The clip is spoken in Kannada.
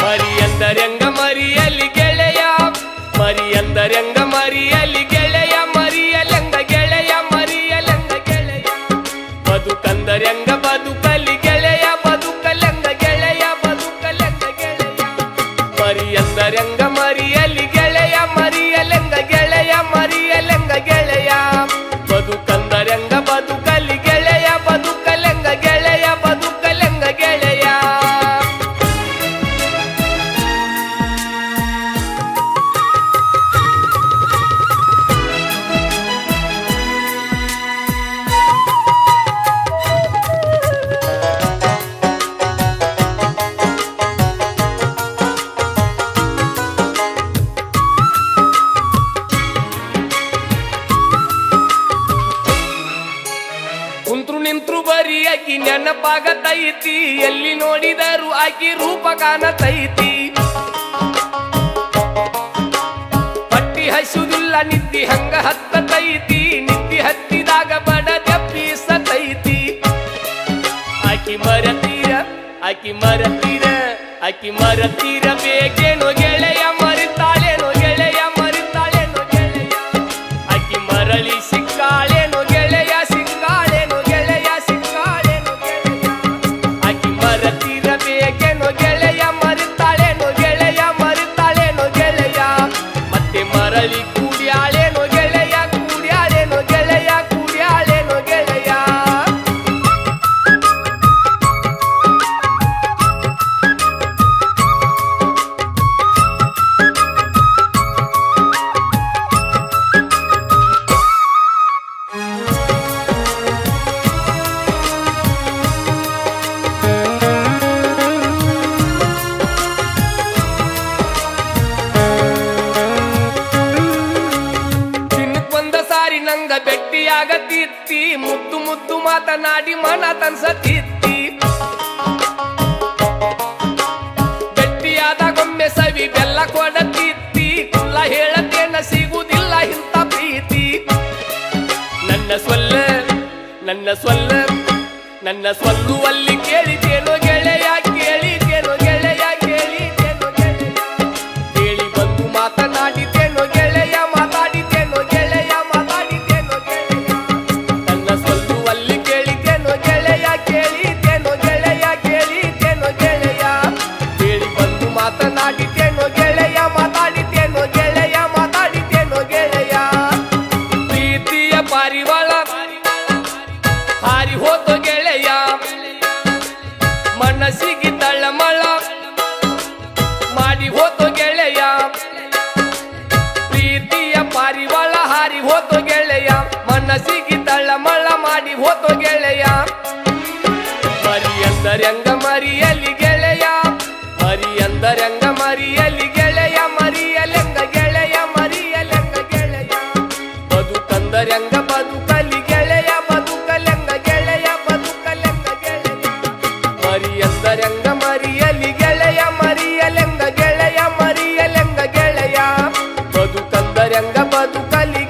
ಮರಿಯಂದರೆಂಗ ಮರಿಯಲಿ ಗೆಳೆಯ ಮರಿಯಂದರೆಂಗ ಮರಿಯಲಿ ಗೆಳೆಯ ಮರಿಯಲೆಂಗ ಗೆಳೆಯ ಮರಿಯಲೆಂಗ ಗೆಳೆಯ ಬದುಕಂದರೆಂಗ ಬದುಕಲಿ ಗೆಳೆಯ ಬದುಕಲೆಂಗ ಗೆಳೆಯ ಬದುಕಲೆಂಗ ಗೆಳೆಯ ಮರಿಯಂದರೆಂಗ ಮರಿಯಲಿ ಗೆಳೆಯ ಮರಿಯಲೆಂಗ ಗೆಳೆಯ ಮರಿಯಲೆಂಗ ಗೆಳೆಯ ಬದುಕಂದರೆಂಗ ಬದುಕಲಿ ಗೆಳೆಯ ಬದುಕಲೆಂಗ ಗೆಳೆಯ ಬದುಕಲೆಂಗ ಗೆಳೆಯ ಕುಂತ್ರು ನಿಂತ್ರು ಬರೀ ಆಕಿ ನೆನಪಾಗತೈತಿ ಎಲ್ಲಿ ನೋಡಿದರು ಆಕಿ ರೂಪ ಕಾಣತೈತಿ ಪಟ್ಟಿ ಹಸುದಿಲ್ಲ ನಿದ್ದಿ ಹಂಗ ಹತ್ತತೈತಿ ನಿದ್ದಿ ಹತ್ತಿದಾಗ ಬಡ ದಪ್ಪಿಸತೈತಿ ಆಕಿ ಮರತೀರ ಆಕಿ ಮರತೀರ ಆಕಿ ಮರತೀರ ಬೇಕೇನೋ ಗೆಳೆಯ ಮರಿತಾಳೇನೋ ಗೆಳೆಯ ಮರಿತಾಳೇನೋ ಗೆಳೆಯ ಆಕಿ ಮರಳಿ ಸಿಕ್ಕಾಳೇನೋ ಗೆಳೆಯ ಸಿಕ್ಕಾಳೇನೋ ಗೆಳೆಯ ಸಿಕ್ಕಾಳೇನೋ ಗೆಳೆಯ ಆಕಿ ಮರತೀರ ಬೇಕೇನೋ ಗೆಳೆಯ ಮರಿತಾಳೇನೋ ಗೆಳೆಯ ಮರಿತಾಳೇನೋ ಗೆಳೆಯ ಮತ್ತೆ ಮರಳಿ ಕೂಡ್ಯಾಳೇನೋ ಗೆಳೆಯ ಕೂಡ್ಯಾಳೇನೋ ಗೆಳೆಯ ಕೂಡ್ಯಾಳೇನೋ ಗೆಳೆಯ ನಂಗ ಭೆಟ್ಟಿಯಾಗತಿತ್ತಿ ಮುದ್ದು ಮುದ್ದು ಮಾತನಾಡಿ ಮನ ತನ್ಸತಿತ್ತಿ ಭೆಟ್ಟಿಯಾದಾಗೊಮ್ಮೆ ಸವಿ ಬೆಲ್ಲ ಕೊಡತಿತ್ತಿ ಕುಲ್ಲ ಹೇಳತೇನ ಸಿಗುವುದಿಲ್ಲ ಇಂಥ ಪ್ರೀತಿ ನನ್ನ ಸೊಲ್ಲ ನನ್ನ ಸೊಲ್ಲ ನನ್ನ ಸೊಲ್ಲುವಲ್ಲಿ ಕೇಳಿದೇನೋ ಗೆಳೆಯ ಕೇಳಿದೇನೋ ಗೆಳೆಯ ಕೇಳಿದೇನೋ ಗೆಳೆಯ ಕೇಳಿ ಬಂದು ಮಾತನಾಡಿದ್ದೇನೋ ಗೆಳೆಯ ಮಾತಾಡಿದ್ದೇನೋ ಗೆಳೆಯ ಮಾತಾಡಿದ್ದೇನೋ ಗೆಳೆಯ ನನ್ನ ಸೊಲ್ಲುವಲ್ಲಿ ಕೇಳಿದ್ದೇನೋ ಗೆಳೆಯ ಕೇಳಿದ್ದೇನೋ ಗೆಳೆಯ ಕೇಳಿದ್ದೇನೋ ಗೆಳೆಯ ಕೇಳಿ ಬಂದು ಮಾತನಾಡಿದ್ದೇನೋ ಗೆಳೆಯ ಮಾತಾಡಿದ್ದೇನೋ ಗೆಳೆಯ ಮಾತಾಡಿದ್ದೇನೋ ಗೆಳೆಯ ಪ್ರೀತಿಯ ಪಾರಿವಾಳ ಹಾರಿ ಹೋತೋ ಗೆಳೆಯ ಮನಸ್ಸಿಗೆ ತಳಮಳ ಮಾಡಿ ಹೋತೋ ಗೆಳೆಯ ಪ್ರೀತಿಯ ಪಾರಿವಾಳ ಹಾರಿ ಹೋತೋ ಗೆಳೆಯ ಮನಸ್ಸಿಗೆ ತಳಮಳ ಮಾಡಿ ಹೋತೋ ಗೆಳೆಯ ಮರಿಯಂದರೆಂಗ ಮರಿಯಲಿ ಗೆಳೆಯ ಮರಿಯಂದರೆಂಗ ಮರಿಯಲಿ ಗೆಳೆಯ ಮರಿಯಲೆಂಗ ಗೆಳೆಯ ಮರಿಯಲೆಂಗ ಗೆಳೆಯ ಬದುಕಂದರೆಂಗ ಬದುಕಲಿ ಗೆಳೆಯ ಬದುಕಲೆಂಗ ಗೆಳೆಯ ಬದುಕಲೆಂಗ ಗೆಳೆಯ ಮರಿಯಂದರೆಂಗ ಮರಿಯಲಿ ಗೆಳೆಯ ಮರಿಯಲೆಂಗ ಗೆಳೆಯ ಮರಿಯಲೆಂಗ ಗೆಳೆಯ ಬದುಕಂದರೆಂಗ ಬದುಕಲಿ